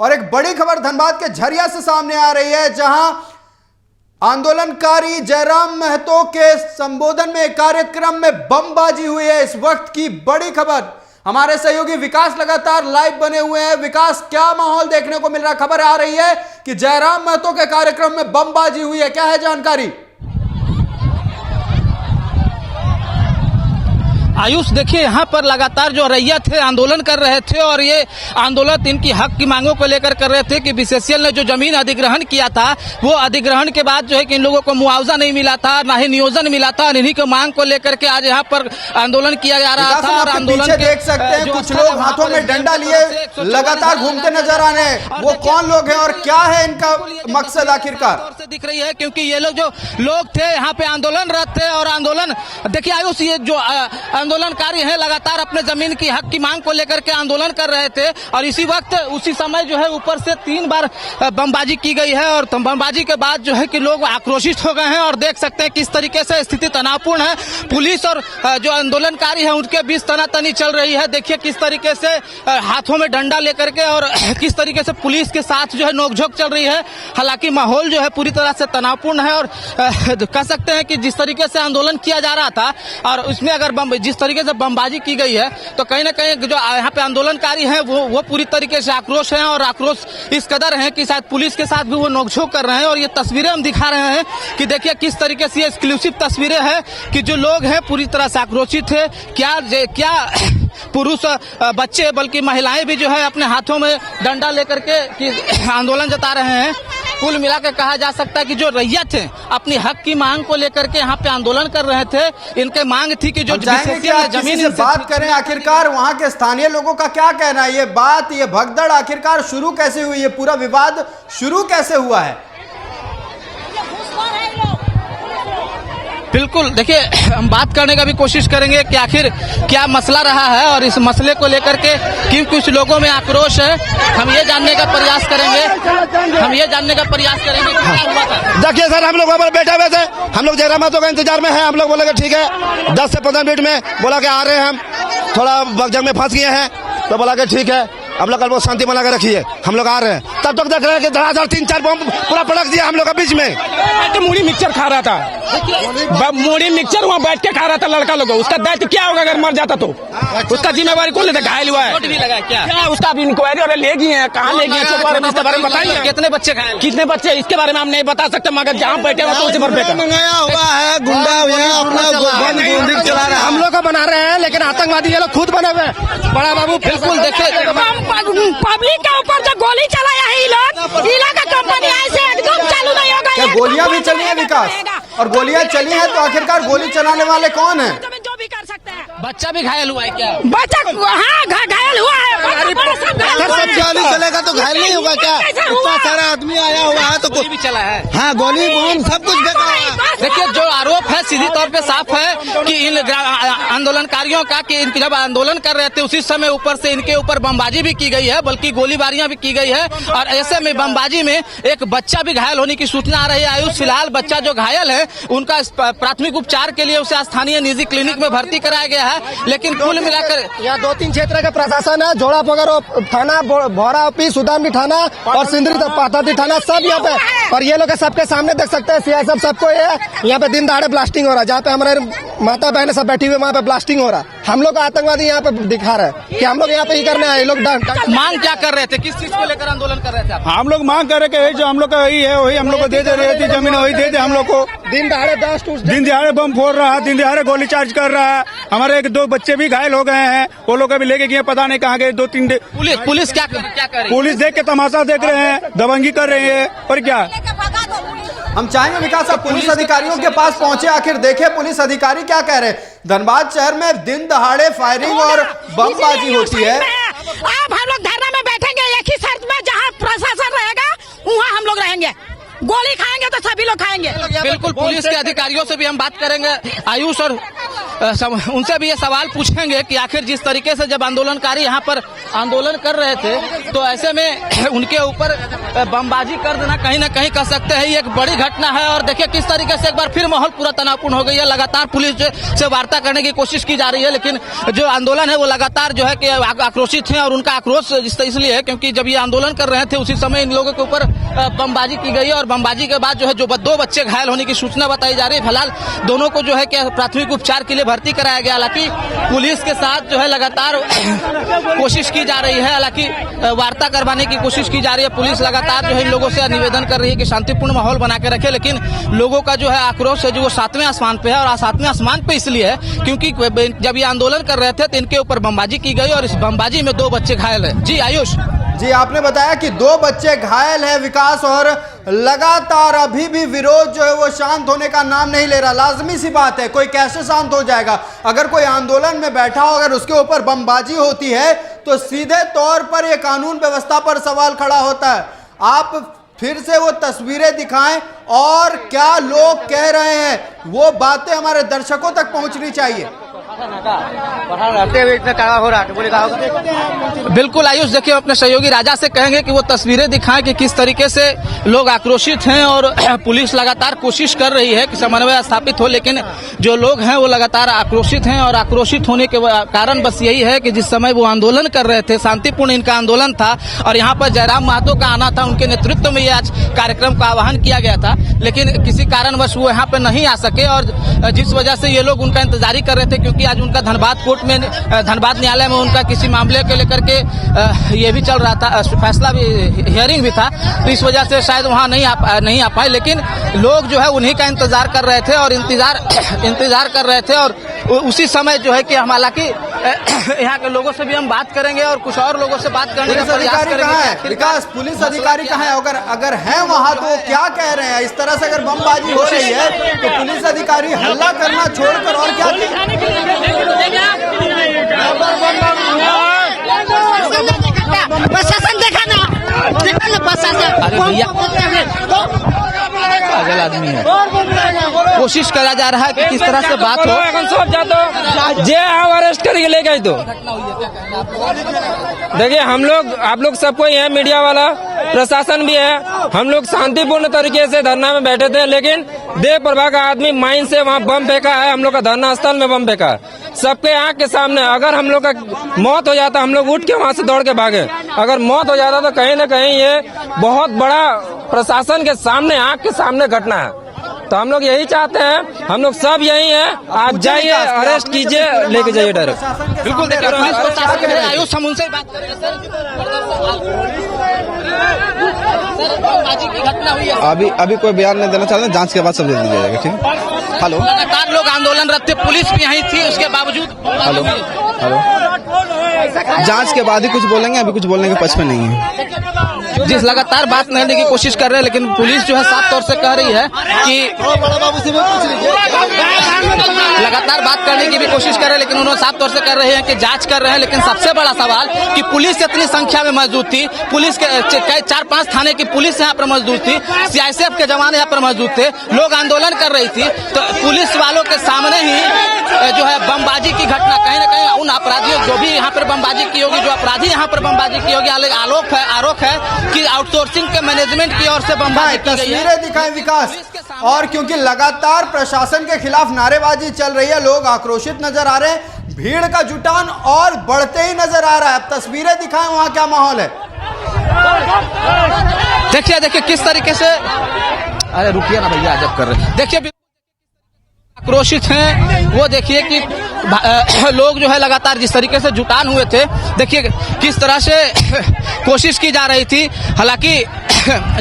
और एक बड़ी खबर धनबाद के झरिया से सामने आ रही है, जहां आंदोलनकारी जयराम महतो के संबोधन में कार्यक्रम में बमबाजी हुई है। इस वक्त की बड़ी खबर, हमारे सहयोगी विकास लगातार लाइव बने हुए हैं। विकास, क्या माहौल देखने को मिल रहा? खबर आ रही है कि जयराम महतो के कार्यक्रम में बमबाजी हुई है, क्या है जानकारी? आयुष, देखिए यहाँ पर लगातार जो रैयत थे आंदोलन कर रहे थे और ये आंदोलन इनकी हक की मांगों को लेकर कर रहे थे कि बीसीसीएल ने जो जमीन अधिग्रहण किया था वो अधिग्रहण के बाद जो है कि इन लोगों को मुआवजा नहीं मिला था, ना ही नियोजन मिला था। इन्हीं को मांग को लेकर के आज यहाँ पर आंदोलन किया जा रहा था। और आंदोलन के देख सकते हैं कुछ लोग हाथों में डंडा लिए लगातार घूमते नजर आ रहे हैं। वो कौन लोग हैं और क्या है इनका मकसद आखिरकार? से दिख रही है क्योंकि ये लोग जो लोग थे यहाँ पे आंदोलनरत थे और आंदोलन, देखिए आयुष, ये जो आंदोलनकारी हैं लगातार अपने जमीन की हक की मांग को लेकर के आंदोलन कर रहे थे। और इसी वक्त उसी समय जो है ऊपर से 3 बार बमबाजी की गई है और बमबाजी के बाद जो है कि लोग आक्रोशित हो गए हैं। और देख सकते हैं किस तरीके से स्थिति तनावपूर्ण है। पुलिस और जो आंदोलनकारी है उनके बीच तनातनी चल रही है। देखिए किस तरीके से हाथों में डंडा लेकर के और किस तरीके से पुलिस के साथ जो है नोकझोंक चल रही है। हालांकि माहौल जो है पूरी तरह से तनावपूर्ण है और कह सकते हैं कि जिस तरीके से आंदोलन किया जा रहा था और उसमें अगर जिस तरीके से बमबाजी की गई है तो कहीं ना कहीं जो यहाँ पे आंदोलनकारी हैं वो पूरी तरीके से आक्रोश हैं और आक्रोश इस कदर है कि शायद पुलिस के साथ भी वो नोकझोंक कर रहे हैं। और ये तस्वीरें हम दिखा रहे हैं कि देखिए किस तरीके से ये एक्सक्लूसिव तस्वीरें हैं कि जो लोग हैं पूरी तरह से आक्रोशित है। क्या पुरुष बच्चे बल्कि महिलाएं भी जो है अपने हाथों में डंडा लेकर के आंदोलन जता रहे हैं। कुल मिला के कहा जा सकता है कि जो रैयत है अपनी हक की मांग को लेकर के यहाँ पे आंदोलन कर रहे थे। इनके मांग थी कि जो जमीन से बात करें, आखिरकार वहाँ के स्थानीय लोगों का क्या कहना है? ये भगदड़ आखिरकार शुरू कैसे हुई? ये पूरा विवाद शुरू कैसे हुआ है? बिल्कुल, देखिए हम बात करने का भी कोशिश करेंगे कि आखिर क्या मसला रहा है और इस मसले को लेकर के क्यों कुछ लोगों में आक्रोश है। हम ये जानने का प्रयास करेंगे क्या हुआ था। देखिए सर, हम लोग वहाँ पर बैठे हुए थे, हम लोग जयराम महतो के इंतजार में हैं। हम लोग बोले कि ठीक है 10 से 15 मिनट में बोला कि आ रहे हैं, हम थोड़ा बगजंग में फंस गए हैं। तो बोला कि ठीक है हम लोग कल शांति बना के रखिए, हम लोग आ रहे हैं। तब तक देख रहे हैं कि धड़ाधड़ 3-4 बम पूरा पटक दिया हम लोग के बीच में। मूढ़ी मिक्सचर खा रहा था, मूढ़ी मिक्सचर वहाँ बैठ के खा रहा था लड़का लोग। उसका दायित्व क्या होगा अगर मर जाता तो? उसका जिम्मेवारी कौन लेता? घायल हुआ है, भी लगा क्या उसका भी इंक्वायरी और ले गए हैं, कहाँ ले गए हैं इसके बारे में बताइए। कितने बच्चे घायल, कितने बच्चे, इसके बारे में हम नहीं बता सकते, मगर जहाँ बैठे हुआ तो उसी पर बैठा मंगाया हुआ है गुंडा चला रहा है। हम लोग का बना रहे हैं लेकिन आतंकवादी ये लोग खुद बने हुए हैं। बड़ा बाबू बिल्कुल, देखिए पब्लिक के ऊपर जो गोली चलाया है इला का कंपनी ऐसे एकदम चालू नहीं होगा। क्या गोलियां भी चली है विकास? और गोलियां चली हैं तो आखिरकार गोली चलाने वाले कौन हैं? जो भी कर सकते हैं। बच्चा भी घायल हुआ है क्या? बच्चा हाँ घायल हुआ है। सब गोली चलेगा तो घायल नहीं होगा क्या? इतना सारा आदमी आया हुआ है तो गोली भी चला है। हाँ, गोली बम सब कुछ देखा है। देखिए जो आरोप है सीधी तौर पे साफ है कि इन आंदोलनकारियों का कि इनके जब आंदोलन कर रहे थे उसी समय ऊपर से इनके ऊपर बमबाजी भी की गई है, बल्कि गोलीबारियां भी की गई है। और ऐसे में बमबाजी में एक बच्चा भी घायल होने की सूचना आ रही है। आयुष, फिलहाल बच्चा जो घायल है उनका प्राथमिक उपचार के लिए उसे स्थानीय निजी क्लिनिक में भर्ती कराया गया है। लेकिन कुल मिलाकर यहाँ 2-3 क्षेत्र का प्रशासन है, जोड़ा पगर थाना, भौरा ओपी, सुदामी थाना और सिंदरी पाथाती थाना, सब यहाँ पे। और ये लोग सबके सामने देख सकते हैं सीआईएसएफ सबको यहाँ पे दिन दहाड़े ब्लास्टिंग हो रहा है। जहाँ पे हमारे माता बहन सब बैठी हुई वहाँ पे ब्लास्टिंग हो रहा है। हम लोग आतंकवादी यहाँ पे दिखा रहे हैं कि हम लोग यहाँ पे ही करने आए। लोग मांग क्या कर रहे थे, किस चीज को लेकर आंदोलन कर रहे थे आप? हम लोग मांग कर रहे जो हम लोग का वही है, वही हम लोग को दे रहे थे, जमीन वही दे हम लोग को। दिन दहाड़े बम फोड़ रहा है, दिन दहाड़े गोली चार्ज कर रहा है। हमारे 1-2 बच्चे भी घायल हो गए हैं, वो लोग अभी लेके गए, पता नहीं कहाँ गए। 2-3 पुलिस क्या कर रही है? पुलिस देख के तमाशा देख रहे हैं, दबंगी कर रही है और क्या। हम चाहेंगे विकास आप पुलिस अधिकारियों के पास पहुंचे, आखिर देखे पुलिस अधिकारी क्या कह रहे हैं। धनबाद शहर में दिन दहाड़े फायरिंग और बमबाजी होती है। अब हम लोग धरना में बैठेंगे एक ही शर्त में, जहाँ प्रशासन रहेगा वहाँ हम लोग रहेंगे। गोली खाएंगे तो सभी लोग खाएंगे। बिल्कुल, पुलिस के अधिकारियों से भी हम बात करेंगे आयुष, और उनसे भी ये सवाल पूछेंगे कि आखिर जिस तरीके से जब आंदोलनकारी यहाँ पर आंदोलन कर रहे थे, तो ऐसे में उनके ऊपर बमबाजी कर देना कहीं ना कहीं कह सकते हैं ये एक बड़ी घटना है। और देखिए किस तरीके से एक बार फिर माहौल पूरा तनावपूर्ण हो गई है। लगातार पुलिस से वार्ता करने की कोशिश की जा रही है, लेकिन जो आंदोलन है वो लगातार जो है कि आक्रोशित है। और उनका आक्रोश इसलिए है क्योंकि जब ये आंदोलन कर रहे थे उसी समय इन लोगों के ऊपर बमबाजी की गई है। और बमबाजी के बाद जो है जो 2 बच्चे घायल होने की सूचना बताई जा रही है। फिलहाल दोनों को जो है कि प्राथमिक उपचार के लिए भर्ती कराया गया। हालांकि पुलिस के साथ जो है लगातार कोशिश की जा रही है, हालांकि वार्ता करवाने की कोशिश की जा रही है। पुलिस लगातार जो है इन लोगों से निवेदन कर रही है कि शांतिपूर्ण माहौल बना के रखे, लेकिन लोगों का जो है आक्रोश है जो वो 7वें आसमान पे है। और 7वें आसमान पे इसलिए है क्योंकि जब ये आंदोलन कर रहे थे तो इनके ऊपर बमबाजी की गई और इस बमबाजी में 2 बच्चे घायल है। जी आयुष जी, आपने बताया कि 2 बच्चे घायल हैं विकास, और लगातार अभी भी विरोध जो है वो शांत होने का नाम नहीं ले रहा। लाजमी सी बात है, कोई कैसे शांत हो जाएगा? अगर कोई आंदोलन में बैठा हो, अगर उसके ऊपर बमबाजी होती है तो सीधे तौर पर यह कानून व्यवस्था पर सवाल खड़ा होता है। आप फिर से वो तस्वीरें दिखाएं और क्या लोग कह रहे हैं वो बातें हमारे दर्शकों तक पहुंचनी चाहिए। बिल्कुल आयुष, देखिए अपने सहयोगी राजा से कहेंगे कि वो तस्वीरें दिखाएं कि किस तरीके से लोग आक्रोशित हैं। और पुलिस लगातार कोशिश कर रही है कि समन्वय स्थापित हो, लेकिन जो लोग हैं वो लगातार आक्रोशित हैं। और आक्रोशित होने के कारण बस यही है कि जिस समय वो आंदोलन कर रहे थे, शांतिपूर्ण इनका आंदोलन था और यहाँ पर जयराम महतो का आना था, उनके नेतृत्व में ये आज कार्यक्रम का आह्वान किया गया था, लेकिन किसी कारणवश वो यहाँ पे नहीं आ सके। और जिस वजह से ये लोग उनका इंतजार ही कर रहे थे, क्योंकि आज उनका धनबाद कोर्ट में, धनबाद न्यायालय में उनका किसी मामले को लेकर के ये भी चल रहा था, फैसला भी, हियरिंग भी था, तो इस वजह से शायद वहाँ नहीं आ पाए। लेकिन लोग जो है उन्हीं का इंतजार कर रहे थे और इंतजार कर रहे थे। और उसी समय जो है कि हम हालांकि यहाँ के लोगों से भी हम बात करेंगे और कुछ और लोगों से बात करने का प्रयास करेंगे। विकास, पुलिस अधिकारी कहाँ है? अगर है वहाँ तो क्या कह रहे हैं? इस तरह से अगर बमबाजी हो रही है तो पुलिस अधिकारी हल्ला करना छोड़कर और क्या प्रशासन देखा ना प्रशासन। अरे भैया पागल आदमी है। कोशिश करा जा रहा है कि किस तरह से बात हो। जे अरेस्ट करके ले गए तो देखिए हम लोग, आप लोग सबको ही है, मीडिया वाला, प्रशासन भी है। हम लोग शांतिपूर्ण तरीके से धरना में बैठे थे, लेकिन देव प्रभा का आदमी माइन से वहाँ बम फेंका है। हम लोग का धरना स्थल में बम फेंका है सबके आंख के सामने। अगर हम लोग का मौत हो जाता, हम लोग उठ के वहाँ से दौड़ के भागे। अगर मौत हो जाता तो कहीं न कहीं ये बहुत बड़ा प्रशासन के सामने, आंख के सामने घटना है। तो हम लोग यही चाहते हैं, हम लोग सब यही हैं, आप जाइए, अरेस्ट कीजिए, लेके जाइए डायरेक्ट। बिल्कुल देखिए पुलिस प्रशासन है, आयुष हम उनसे बात करेंगे। सर बमबाजी की घटना हुई है, अभी कोई बयान नहीं देना चाहते, जांच के बाद सब दे दिया जाएगा। ठीक, हेलो, लगातार लोग आंदोलनरत थे, पुलिस भी यहीं थी, उसके बावजूद हेलो, जांच के बाद ही कुछ बोलेंगे, अभी कुछ बोलने के पक्ष में नहीं है। जिस लगातार बात करने की कोशिश कर रहे हैं, लेकिन पुलिस जो है साफ तौर से कह रही है कि लगातार बात करने की भी कोशिश कर रहे हैं, लेकिन उन्होंने साफ तौर से कर रहे हैं कि जांच कर रहे हैं। लेकिन सबसे बड़ा सवाल कि पुलिस इतनी संख्या में मौजूद थी, पुलिस के 4-5 थाने की पुलिस यहाँ पर मौजूद थी, सीआईएसएफ के जवान यहाँ पर मौजूद थे, लोग आंदोलन कर रही थी, तो पुलिस वालों के सामने ही जो है बमबाजी की घटना, कहीं न कहीं उन अपराधियों जो भी यहाँ पर बमबाजी की होगी, जो अपराधी यहाँ पर बमबाजी की होगी, आरोप है कि आउटसोर्सिंग के मैनेजमेंट की ओर से बमबाजी की गई है। तस्वीरें दिखाएं विकास। और क्योंकि लगातार प्रशासन के खिलाफ नारेबाजी चल रही है, लोग आक्रोशित नजर आ रहे हैं, भीड़ का जुटान और बढ़ते ही नजर आ रहा है। अब तस्वीरें दिखाएं, वहां क्या माहौल है। देखिए किस तरीके से, अरे रुकिए ना भैया, अजब कर रहे हैं। देखिए आक्रोशित हैं, वो देखिए कि लोग जो है लगातार जिस तरीके से जुटान हुए थे, देखिए किस तरह से कोशिश की जा रही थी। हालांकि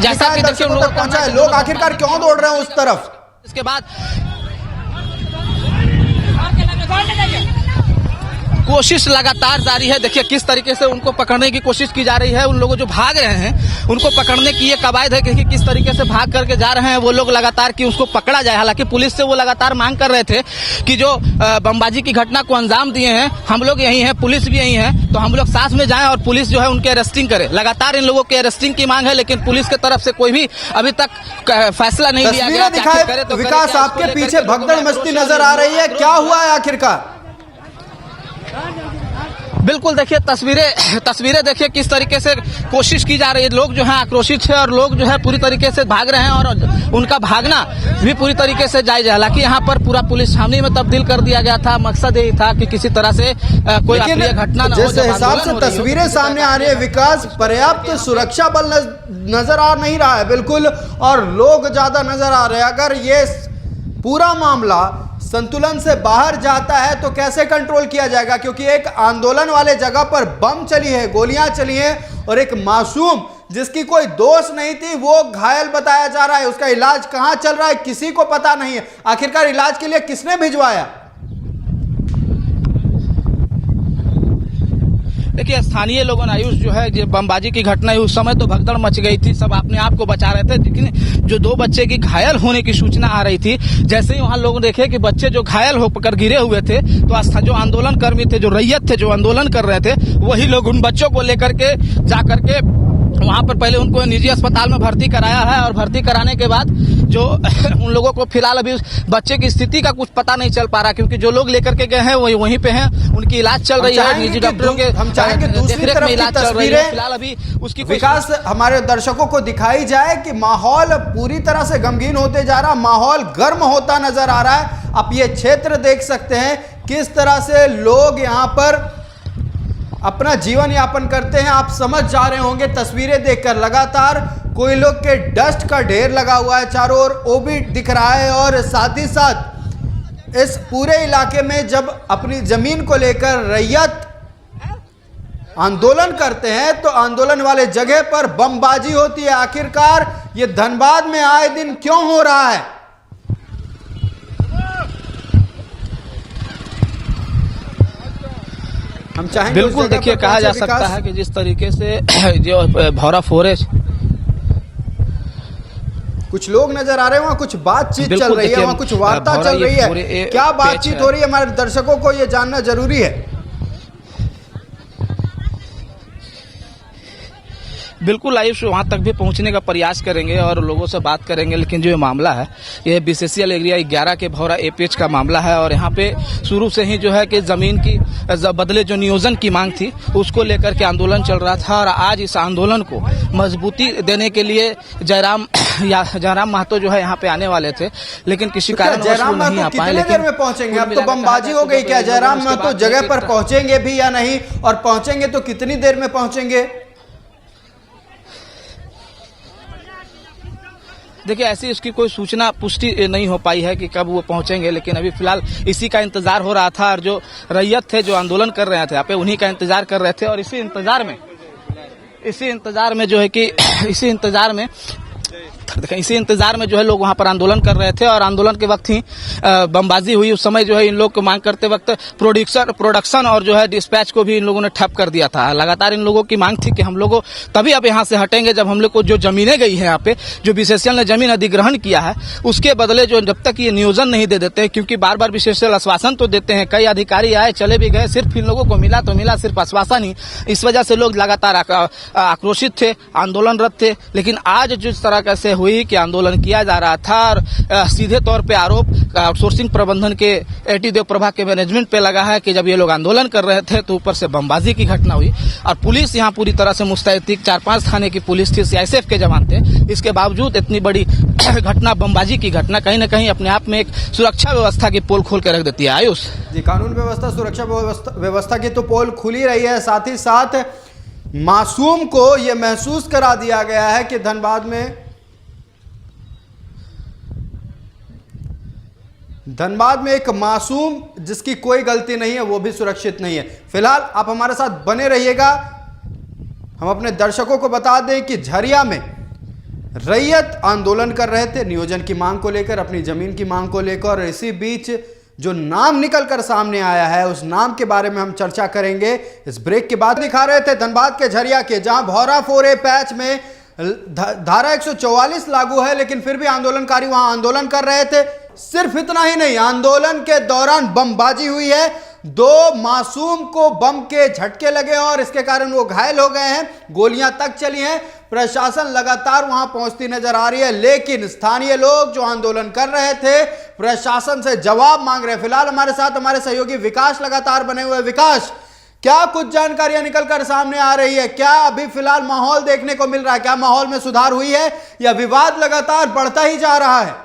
जैसा कि देखिए लोग आखिरकार क्यों दौड़ रहे हैं उस तरफ, इसके बाद कोशिश लगातार जारी है। देखिए किस तरीके से उनको पकड़ने की कोशिश की जा रही है। उन लोगों जो भाग रहे हैं उनको पकड़ने की ये कवायद है कि किस तरीके से भाग करके जा रहे हैं वो लोग लगातार कि उसको पकड़ा जाए। हालांकि पुलिस से वो लगातार मांग कर रहे थे कि जो बमबाजी की घटना को अंजाम दिए हैं, हम लोग यही हैं, पुलिस भी यही है, तो हम लोग साथ में जाएं और पुलिस जो है उनके अरेस्टिंग करे। लगातार इन लोगों के अरेस्टिंग की मांग है, लेकिन पुलिस की तरफ से कोई भी अभी तक फैसला नहीं लिया गया। विकास, आपके पीछे भगदड़ मस्ती नजर आ रही है, क्या हुआ है आखिरकार? बिल्कुल देखिए तस्वीरें देखिए किस तरीके से कोशिश की जा रही है। लोग जो है आक्रोशित है और लोग जो है पूरी तरीके से भाग रहे हैं और उनका भागना भी पूरी तरीके से जायज है। हालांकि यहाँ पर पूरा पुलिस छावनी में तब्दील कर दिया गया था। मकसद यही था कि किसी तरह से कोई अप्रिय घटना न हो। जिस हिसाब से तस्वीरें सामने आ रही है विकास, पर्याप्त सुरक्षा बल नजर आ नहीं रहा है बिल्कुल, और लोग ज्यादा नजर आ रहे हैं। अगर ये पूरा मामला संतुलन से बाहर जाता है तो कैसे कंट्रोल किया जाएगा, क्योंकि एक आंदोलन वाले जगह पर बम चली है, गोलियां चली हैं और एक मासूम जिसकी कोई दोष नहीं थी वो घायल बताया जा रहा है। उसका इलाज कहां चल रहा है किसी को पता नहीं है। आखिरकार इलाज के लिए किसने भिजवाया? देखिए स्थानीय लोगों ने आयुष जो है बमबाजी की घटना उस समय तो भगदड़ मच गई थी, सब अपने आप को बचा रहे थे, लेकिन जो 2 बच्चे की घायल होने की सूचना आ रही थी, जैसे ही वहां लोग देखे कि बच्चे जो घायल होकर गिरे हुए थे तो जो आंदोलन कर्मी थे, जो रैयत थे, जो आंदोलन कर रहे थे, वही लोग उन बच्चों को लेकर के जाकर के वहां पर पहले उनको निजी अस्पताल में भर्ती कराया है और भर्ती कराने के बाद जो उन लोगों को फिलहाल अभी बच्चे की स्थिति का कुछ पता नहीं चल पा रहा, क्योंकि जो लोग लेकर के गए हैं वहीं पे हैं, उनकी इलाज चल रही है, निजी डॉक्टरों के हम चाहेंगे दूसरी तरफ की इलाज चल रही है। तस्वीरें फिलहाल अभी उसकी विकास हमारे दर्शकों को दिखाई जाए कि माहौल पूरी तरह से गमगीन होते जा रहा, माहौल गर्म होता नजर आ रहा है। आप ये क्षेत्र देख सकते हैं किस तरह से लोग यहाँ पर अपना जीवन यापन करते हैं। आप समझ जा रहे होंगे तस्वीरें देखकर, लगातार कोयलों के डस्ट का ढेर लगा हुआ है चारों ओर, वो भी दिख रहा है। और साथ ही साथ इस पूरे इलाके में जब अपनी जमीन को लेकर रैयत आंदोलन करते हैं तो आंदोलन वाले जगह पर बमबाजी होती है। आखिरकार ये धनबाद में आए दिन क्यों हो रहा है? हम चाहेंगे बिल्कुल देखिए कहा जा सकता है कि जिस तरीके से जो भौरा फॉरेस्ट कुछ लोग नजर आ रहे हैं, वहां कुछ बातचीत चल रही है, वहां कुछ वार्ता चल रही है। क्या बातचीत हो रही है हमारे दर्शकों को ये जानना जरूरी है। बिल्कुल आयुष वहां तक भी पहुंचने का प्रयास करेंगे और लोगों से बात करेंगे, लेकिन जो ये मामला है ये बीसीसीएल एरिया 11 के भौरा एपीएच का मामला है और यहाँ पे शुरू से ही जो है कि जमीन की बदले जो नियोजन की मांग थी उसको लेकर के आंदोलन चल रहा था। और आज इस आंदोलन को मजबूती देने के लिए जयराम महतो जो है यहाँ पे आने वाले थे, लेकिन किसी कारण जयराम महतो कितनी देर में पहुंचेंगे? अब तो बमबाजी हो गई, क्या जयराम महतो जगह पर पहुंचेंगे भी या नहीं, और पहुंचेंगे तो कितनी देर में पहुंचेंगे? देखिए ऐसी उसकी कोई सूचना पुष्टि नहीं हो पाई है कि कब वो पहुंचेंगे, लेकिन अभी फिलहाल इसी का इंतजार हो रहा था। और जो रैयत थे जो आंदोलन कर रहे थे यहाँ पे, उन्हीं का इंतजार कर रहे थे। और इसी इंतजार में जो है लोग वहां पर आंदोलन कर रहे थे। और आंदोलन के वक्त ही बमबाजी हुई। उस समय जो है इन लोग को मांग करते वक्त प्रोडक्शन और जो है डिस्पैच को भी इन लोगों ने ठप कर दिया था। लगातार इन लोगों की मांग थी कि हम लोगों तभी अब यहाँ से हटेंगे जब हम लोग को जो जमीनें गई है यहाँ पे, जो बीसीसीएल ने जमीन अधिग्रहण किया है उसके बदले जो जब तक ये नियोजन नहीं दे देते, क्योंकि बार बार बीसीसीएल आश्वासन तो देते हैं, कई अधिकारी आए चले भी गए, सिर्फ इन लोगों को मिला तो मिला सिर्फ आश्वासन ही। इस वजह से लोग लगातार आक्रोशित थे, आंदोलनरत थे। लेकिन आज जिस तरह से हुई कि आंदोलन किया जा रहा था और सीधे तौर पे आरोप आउटसोर्सिंग प्रबंधन के एटी देव प्रभा के मैनेजमेंट पे लगा है कि जब ये लोग आंदोलन कर रहे थे तो ऊपर से बमबाजी की घटना हुई और पुलिस यहाँ पूरी तरह से मुस्तैद थी। 4-5 थाने की पुलिस थी, सीआईएसएफ के जवान थे। इसके बावजूद इतनी बड़ी घटना, बमबाजी की घटना कहीं ना कहीं अपने आप में एक सुरक्षा व्यवस्था की पोल खोल के रख देती है। आयुष जी, कानून व्यवस्था, सुरक्षा व्यवस्था की तो पोल खुली रही है, साथ ही साथ मासूम को यह महसूस करा दिया गया है कि धनबाद में एक मासूम जिसकी कोई गलती नहीं है वो भी सुरक्षित नहीं है। फिलहाल आप हमारे साथ बने रहिएगा। हम अपने दर्शकों को बता दें कि झरिया में रैयत आंदोलन कर रहे थे नियोजन की मांग को लेकर, अपनी जमीन की मांग को लेकर, और इसी बीच जो नाम निकलकर सामने आया है उस नाम के बारे में हम चर्चा करेंगे। इस ब्रेक के बाद दिखा रहे थे धनबाद के झरिया के, जहां भौरा फोरे पैच में धारा 144 लागू है, लेकिन फिर भी आंदोलनकारी वहां आंदोलन कर रहे थे। सिर्फ इतना ही नहीं, आंदोलन के दौरान बमबाजी हुई है, 2 मासूम को बम के झटके लगे और इसके कारण वो घायल हो गए हैं, गोलियां तक चली हैं। प्रशासन लगातार वहां पहुंचती नजर आ रही है, लेकिन स्थानीय लोग जो आंदोलन कर रहे थे प्रशासन से जवाब मांग रहे हैं। फिलहाल हमारे साथ हमारे सहयोगी विकास लगातार बने हुए। विकास, क्या कुछ जानकारियां निकलकर सामने आ रही है? क्या अभी फिलहाल माहौल देखने को मिल रहा है? क्या माहौल में सुधार हुई है या विवाद लगातार बढ़ता ही जा रहा है?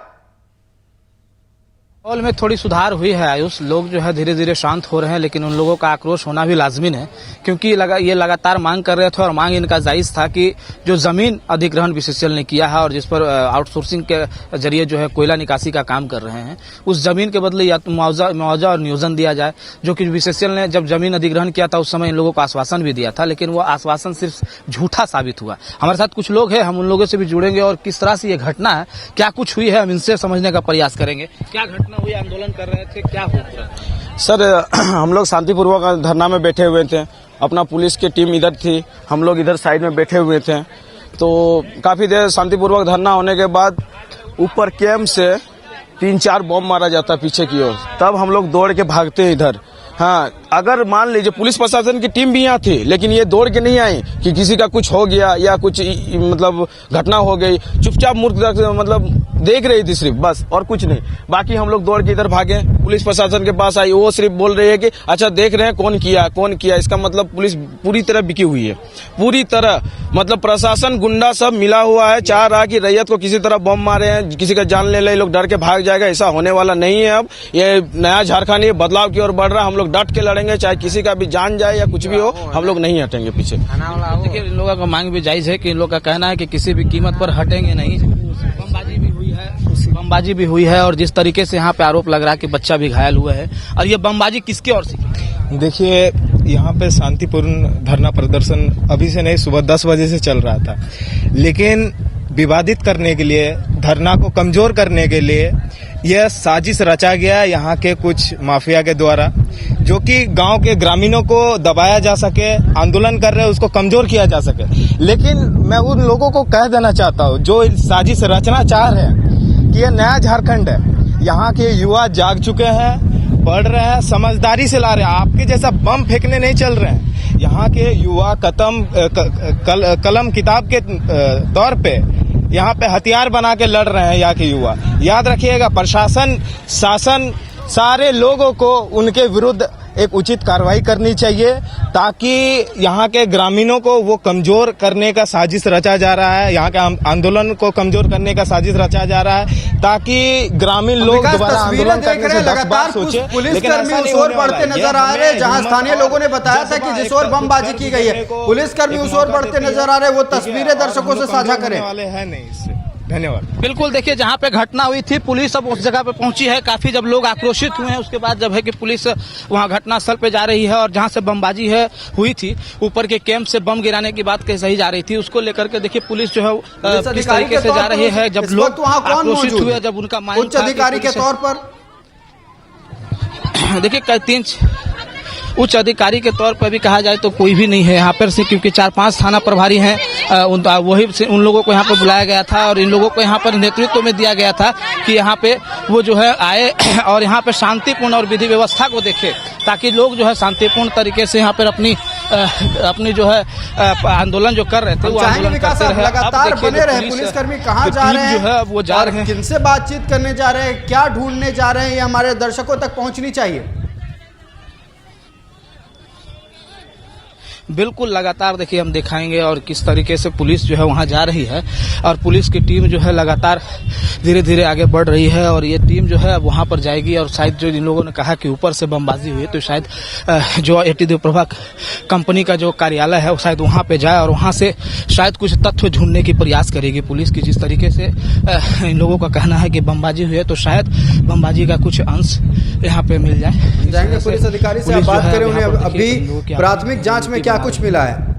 माहौल में थोड़ी सुधार हुई है आयुष। लोग जो है धीरे धीरे शांत हो रहे हैं, लेकिन उन लोगों का आक्रोश होना भी लाजमी है, क्योंकि ये लगातार मांग कर रहे थे और मांग इनका जायज था कि जो जमीन अधिग्रहण बीसीसीएल ने किया है और जिस पर आउटसोर्सिंग के जरिए जो है कोयला निकासी का काम कर रहे हैं, उस जमीन के बदले या तो मुआवजा और नियोजन दिया जाए, जो कि बीसीसीएल ने जब जमीन अधिग्रहण किया था उस समय इन लोगों को आश्वासन भी दिया था, लेकिन वो आश्वासन सिर्फ झूठा साबित हुआ। हमारे साथ कुछ लोग हैं, हम उन लोगों से भी जुड़ेंगे और किस तरह से ये घटना है, क्या कुछ हुई है, हम इनसे समझने का प्रयास करेंगे। क्या घटना हुई, आंदोलन कर रहे थे, क्या हो रहा है? सर, हम लोग शांतिपूर्वक धरना में बैठे हुए थे। अपना पुलिस की टीम इधर थी, हम लोग इधर साइड में बैठे हुए थे। तो काफी देर शांतिपूर्वक धरना होने के बाद ऊपर कैंप से 3-4 बम मारा जाता पीछे की ओर, तब हम लोग दौड़ के भागते हैं इधर। हाँ, अगर मान लीजिए पुलिस प्रशासन की टीम भी यहाँ थी, लेकिन ये दौड़ के नहीं आई कि किसी का कुछ हो गया या कुछ मतलब घटना हो गई। चुपचाप मूर्ख मतलब देख रही थी सिर्फ, बस, और कुछ नहीं। बाकी हम लोग दौड़ के इधर भागे, पुलिस प्रशासन के पास आई, वो सिर्फ बोल रही है कि अच्छा देख रहे हैं कौन किया। इसका मतलब पुलिस पूरी तरह बिकी हुई है, पूरी तरह। मतलब प्रशासन गुंडा सब मिला हुआ है, चाह रहा कि रैयत को किसी तरह बम मारे हैं, किसी का जान ले ले, लोग डर के भाग जाएगा। ऐसा होने वाला नहीं है। अब ये नया झारखंड ये बदलाव की ओर बढ़ रहा है। हम लोग डट के लड़ेंगे, चाहे किसी का भी जान जाए या कुछ भी हो, हम लोग नहीं हटेंगे पीछे। देखिए, इन लोगों का मांग भी जायज है कि इन लोग का कहना है कि किसी भी कीमत पर हटेंगे नहीं। बमबाजी भी हुई है और जिस तरीके से यहाँ पे आरोप लग रहा है कि बच्चा भी घायल हुआ है, और ये बमबाजी किसकी ओर से? देखिए, यहाँ पे शांतिपूर्ण धरना प्रदर्शन अभी से नहीं, सुबह 10 बजे से चल रहा था, लेकिन विवादित करने के लिए, धरना को कमजोर करने के लिए यह साजिश रचा गया है यहाँ के कुछ माफिया के द्वारा, जो कि गांव के ग्रामीणों को दबाया जा सके, आंदोलन कर रहे हैं उसको कमजोर किया जा सके। लेकिन मैं उन लोगों को कह देना चाहता हूँ जो साजिश रचना चाह रहे हैं कि यह नया झारखंड है। यहाँ के युवा जाग चुके हैं, पढ़ रहे हैं, समझदारी से ला रहे हैं। आपके जैसा बम फेंकने नहीं चल रहे हैं। यहाँ के युवा कलम किताब के तौर पे यहाँ पे हथियार बना के लड़ रहे हैं। यहाँ के युवा, याद रखिएगा, प्रशासन, शासन, सारे लोगों को उनके विरुद्ध एक उचित कार्रवाई करनी चाहिए, ताकि यहाँ के ग्रामीणों को वो कमजोर करने का साजिश रचा जा रहा है। यहाँ के आंदोलन को कमजोर करने का साजिश रचा जा रहा है, ताकि ग्रामीण लोग दोबारा आंदोलन करने से 10 बार सोचे। पुलिसकर्मी उस ओर बढ़ते नजर आ रहे हैं जहां स्थानीय लोगों ने बताया था कि जिस ओर बमबाजी की गई है, पुलिसकर्मी उस ओर बढ़ते नजर आ रहे हैं। वो तस्वीरें दर्शकों से साझा करें। धन्यवाद। बिल्कुल, देखिए, जहाँ पे घटना हुई थी पुलिस अब उस जगह पे पहुंची है। काफी जब लोग आक्रोशित हुए हैं उसके बाद जब है कि पुलिस वहाँ घटनास्थल पे जा रही है और जहाँ से बमबाजी हुई थी, ऊपर के कैंप से बम गिराने की बात कही जा रही थी, उसको लेकर के देखिए पुलिस जो है किस तरीके से जा रही है। जब लोग आक्रोशित हुए, जब उनका माइंड उच्च अधिकारी के तौर पर, देखिए, उच्च अधिकारी के तौर पर भी कहा जाए तो कोई भी नहीं है यहाँ पर से, क्योंकि 4-5 थाना प्रभारी हैं, वही से उन लोगों को यहाँ पर बुलाया गया था और इन लोगों को यहाँ पर नेतृत्व में दिया गया था कि यहाँ पे वो जो है आए और यहाँ पे शांतिपूर्ण और विधि व्यवस्था को देखे, ताकि लोग जो है शांतिपूर्ण तरीके से यहाँ पर अपनी जो है आंदोलन जो कर रहे थे वो आंदोलन करते रहे। लगातार बने रहे। पुलिसकर्मी कहाँ जा रहे हैं, जो है वो जा रहे हैं, किनसे बातचीत करने जा रहे हैं, क्या ढूंढने जा रहे हैं, ये हमारे दर्शकों तक पहुंचनी चाहिए। बिल्कुल, लगातार देखिए हम दिखाएंगे और किस तरीके से पुलिस जो है वहां जा रही है और पुलिस की टीम जो है लगातार धीरे धीरे आगे बढ़ रही है और ये टीम जो है वहां पर जाएगी। और शायद जो इन लोगों ने कहा कि ऊपर से बमबाजी हुई है, तो शायद जो एटी देवप्रभा कंपनी का जो कार्यालय है वो शायद वहां पे जाए और वहां से शायद कुछ तथ्य ढूंढने की प्रयास करेगी पुलिस की। जिस तरीके से इन लोगों का कहना है कि बमबाजी हुई है, तो शायद बमबाजी का कुछ अंश यहाँ पे मिल जाए। पुलिस अधिकारी से आप बात करें, उन्हें अभी प्राथमिक जांच में क्या कुछ मिला है?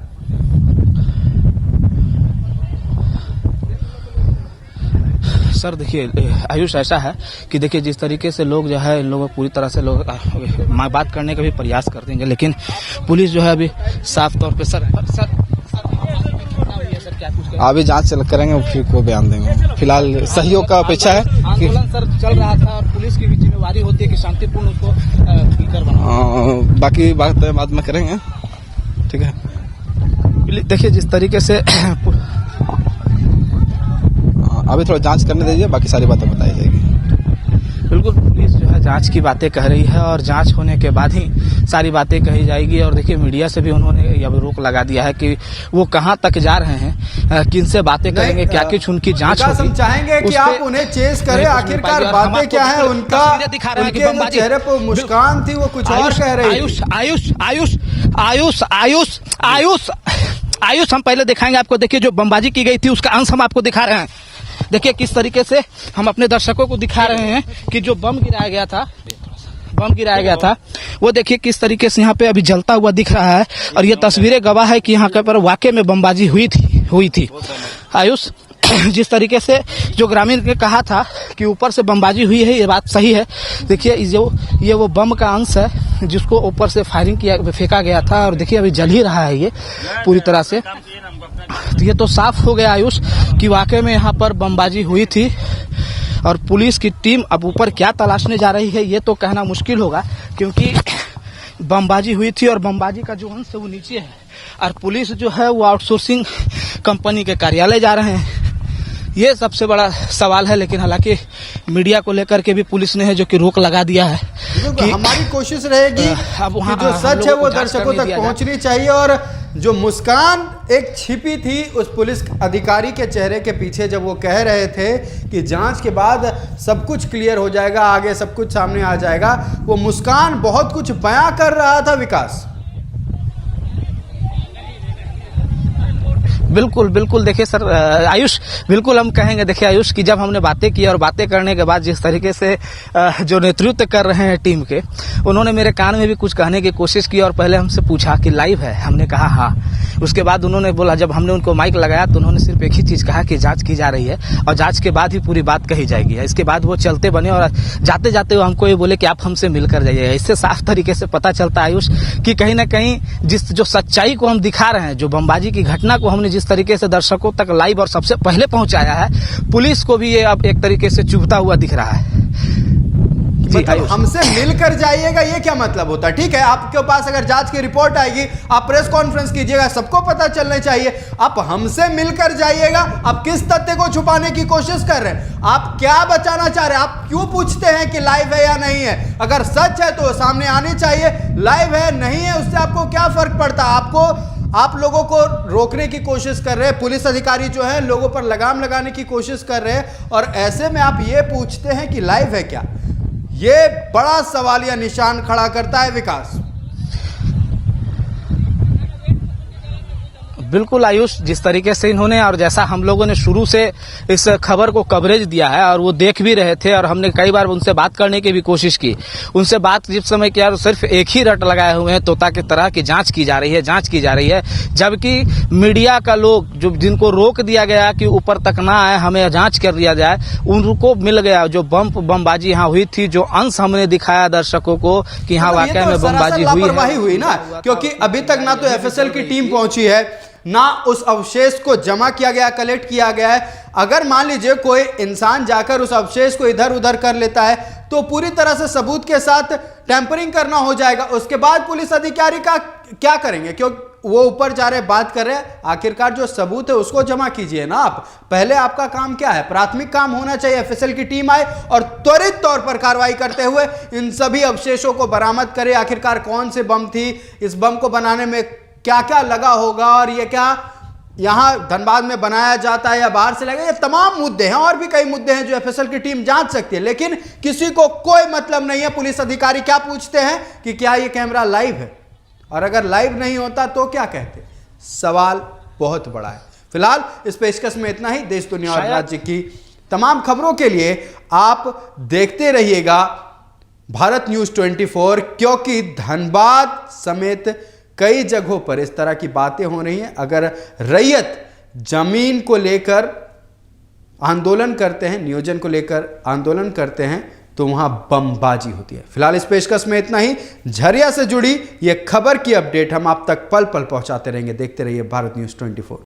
सर, देखिए आयुष, ऐसा है कि देखिए जिस तरीके से लोग जो है इन लोगों पूरी तरह से लोग बात करने का भी प्रयास कर देंगे, लेकिन पुलिस जो है अभी साफ तौर पे सर अभी जांच करेंगे, फिर को बयान देंगे। फिलहाल सहयोग का अपेक्षा है। आंदोलन सर चल रहा था और पुलिस की भी जिम्मेवारी होती है कि शांतिपूर्ण उसको करवाना। बाकी बात बाद में करेंगे, ठीक है। देखिए जिस तरीके से अभी थोड़ा जांच करने दीजिए, बाकी सारी बातें बताई जाएगी। बिल्कुल, पुलिस जो है जांच की बातें कह रही है और जांच होने के बाद ही सारी बातें कही जाएगी। और देखिए मीडिया से भी उन्होंने अब रोक लगा दिया है कि वो कहां तक जा रहे हैं, किन से बातें करेंगे, क्या कुछ उनकी जांच होगी। हम चाहेंगे कि आप उन्हें चेस करें, आखिरकार बातें क्या है, उनका उनके जो चेहरे पर मुस्कान थी वो कुछ और कह रही आयुष आयुष आयुष आयुष आयुष आयुष आयुष हम पहले दिखाएंगे आपको। देखिए जो बमबाजी की गई थी उसका अंश हम आपको दिखा रहे हैं। देखिए किस तरीके से हम अपने दर्शकों को दिखा रहे हैं कि जो बम गिराया गया था वो देखिए किस तरीके से यहाँ पे अभी जलता हुआ दिख रहा है। और ये तस्वीरें गवाह है कि यहाँ पर वाकई में बमबाजी हुई थी। आयुष, जिस तरीके से जो ग्रामीण ने कहा था कि ऊपर से बमबाजी हुई है, ये बात सही है। देखिए ये वो बम का अंश है जिसको ऊपर से फायरिंग फेंका गया था और देखिए अभी जल ही रहा है ये पूरी तरह से। तो ये तो साफ हो गया आयुष कि वाकई में यहाँ पर बमबाजी हुई थी और पुलिस की टीम अब ऊपर क्या तलाशने जा रही है ये तो कहना मुश्किल होगा, क्योंकि बमबाजी हुई थी और बमबाजी का जो अंश है वो नीचे है और पुलिस जो है वो आउटसोर्सिंग कंपनी के कार्यालय जा रहे हैं। ये सबसे बड़ा सवाल है। लेकिन हालांकि मीडिया को लेकर के भी पुलिस ने है जो कि रोक लगा दिया है कि हमारी कोशिश रहेगी अब कि जो सच है वो दर्शकों तक पहुंचनी चाहिए। और जो मुस्कान एक छिपी थी उस पुलिस अधिकारी के चेहरे के पीछे जब वो कह रहे थे कि जांच के बाद सब कुछ क्लियर हो जाएगा, आगे सब कुछ सामने आ जाएगा, वो मुस्कान बहुत कुछ बयां कर रहा था। विकास, बिल्कुल बिल्कुल। देखिए सर आयुष, बिल्कुल हम कहेंगे देखिए आयुष कि जब हमने बातें की और बातें करने के बाद जिस तरीके से जो नेतृत्व कर रहे हैं टीम के, उन्होंने मेरे कान में भी कुछ कहने की कोशिश की और पहले हमसे पूछा कि लाइव है, हमने कहा हाँ। उसके बाद उन्होंने बोला, जब हमने उनको माइक लगाया तो उन्होंने सिर्फ एक ही चीज़ कहा कि जांच की जा रही है और जांच के बाद ही पूरी बात कही जाएगी। इसके बाद वो चलते बने और जाते जाते वो हमको ये बोले कि आप हमसे मिलकर जाइएगा। इससे साफ तरीके से पता चलता है आयुष कि कहीं ना कहीं जो सच्चाई को हम दिखा रहे हैं, जो बमबाजी की घटना को हमने जिस तरीके से दर्शकों तक लाइव और सबसे पहले पहुंचाया है, पुलिस को भी ये अब एक तरीके से चुभता हुआ दिख रहा है। मतलब हमसे मिलकर जाइएगा, ये क्या मतलब होता है? ठीक है, आपके पास अगर जांच की रिपोर्ट आएगी आप प्रेस कॉन्फ्रेंस कीजिएगा, सबको पता चलना चाहिए। आप हमसे मिलकर जाइएगा, आप किस तथ्य को छुपाने की कोशिश कर रहे हैं? आप क्या बचाना चाह रहे हैं? आप क्यों पूछते हैं कि लाइव है या नहीं है? अगर सच है तो सामने आनी चाहिए, लाइव है नहीं है उससे आपको क्या फर्क पड़ता है? आप लोगों को रोकने की कोशिश कर रहे हैं, पुलिस अधिकारी जो है लोगों पर लगाम लगाने की कोशिश कर रहे हैं और ऐसे में आप ये पूछते हैं कि लाइव है क्या? ये बड़ा सवालिया निशान खड़ा करता है। विकास, बिल्कुल आयुष, जिस तरीके से इन्होंने और जैसा हम लोगों ने शुरू से इस खबर को कवरेज दिया है और वो देख भी रहे थे और हमने कई बार उनसे बात करने की भी कोशिश की, उनसे बात जिस समय किया सिर्फ एक ही रट लगाए हुए हैं तोता की तरह की जांच की जा रही है, जांच की जा रही है। जबकि मीडिया का लोग जो जिनको रोक दिया गया कि ऊपर तक ना आए, हमें जांच कर दिया जाए, उनको मिल गया जो बमबाजी यहाँ हुई थी, जो अंश हमने दिखाया दर्शकों को कि यहाँ वाकई में बमबाजी हुई ना, क्योंकि अभी तक ना तो एफएसएल की टीम पहुंची है, ना उस अवशेष को जमा किया गया, कलेक्ट किया गया है। अगर मान लीजिए कोई इंसान जाकर उस अवशेष को इधर उधर कर लेता है तो पूरी तरह से सबूत के साथ टैंपरिंग करना हो जाएगा। उसके बाद पुलिस अधिकारी का क्या करेंगे? क्यों वो ऊपर जा रहे बात कर रहे हैं, आखिरकार जो सबूत है उसको जमा कीजिए ना आप। पहले आपका काम क्या है? प्राथमिक काम होना चाहिए एफएसएल की टीम आए और त्वरित तौर पर कार्रवाई करते हुए इन सभी अवशेषों को बरामद करे। आखिरकार कौन से बम थी, इस बम को बनाने में क्या क्या लगा होगा और ये क्या यहां धनबाद में बनाया जाता है या बाहर से लगा, ये तमाम मुद्दे हैं और भी कई मुद्दे हैं जो एफएसएल की टीम जांच सकती है। लेकिन किसी को कोई मतलब नहीं है। पुलिस अधिकारी क्या पूछते हैं कि क्या ये कैमरा लाइव है, और अगर लाइव नहीं होता तो क्या कहते? सवाल बहुत बड़ा है। फिलहाल इस पेशकश में इतना ही। देश दुनिया और राज्य की तमाम खबरों के लिए आप देखते रहिएगा भारत न्यूज 24, क्योंकि धनबाद समेत कई जगहों पर इस तरह की बातें हो रही हैं। अगर रैयत जमीन को लेकर आंदोलन करते हैं, नियोजन को लेकर आंदोलन करते हैं, तो वहां बमबाजी होती है। फिलहाल इस पेशकश में इतना ही। झरिया से जुड़ी यह खबर की अपडेट हम आप तक पल पल पहुंचाते रहेंगे। देखते रहिए भारत न्यूज 24।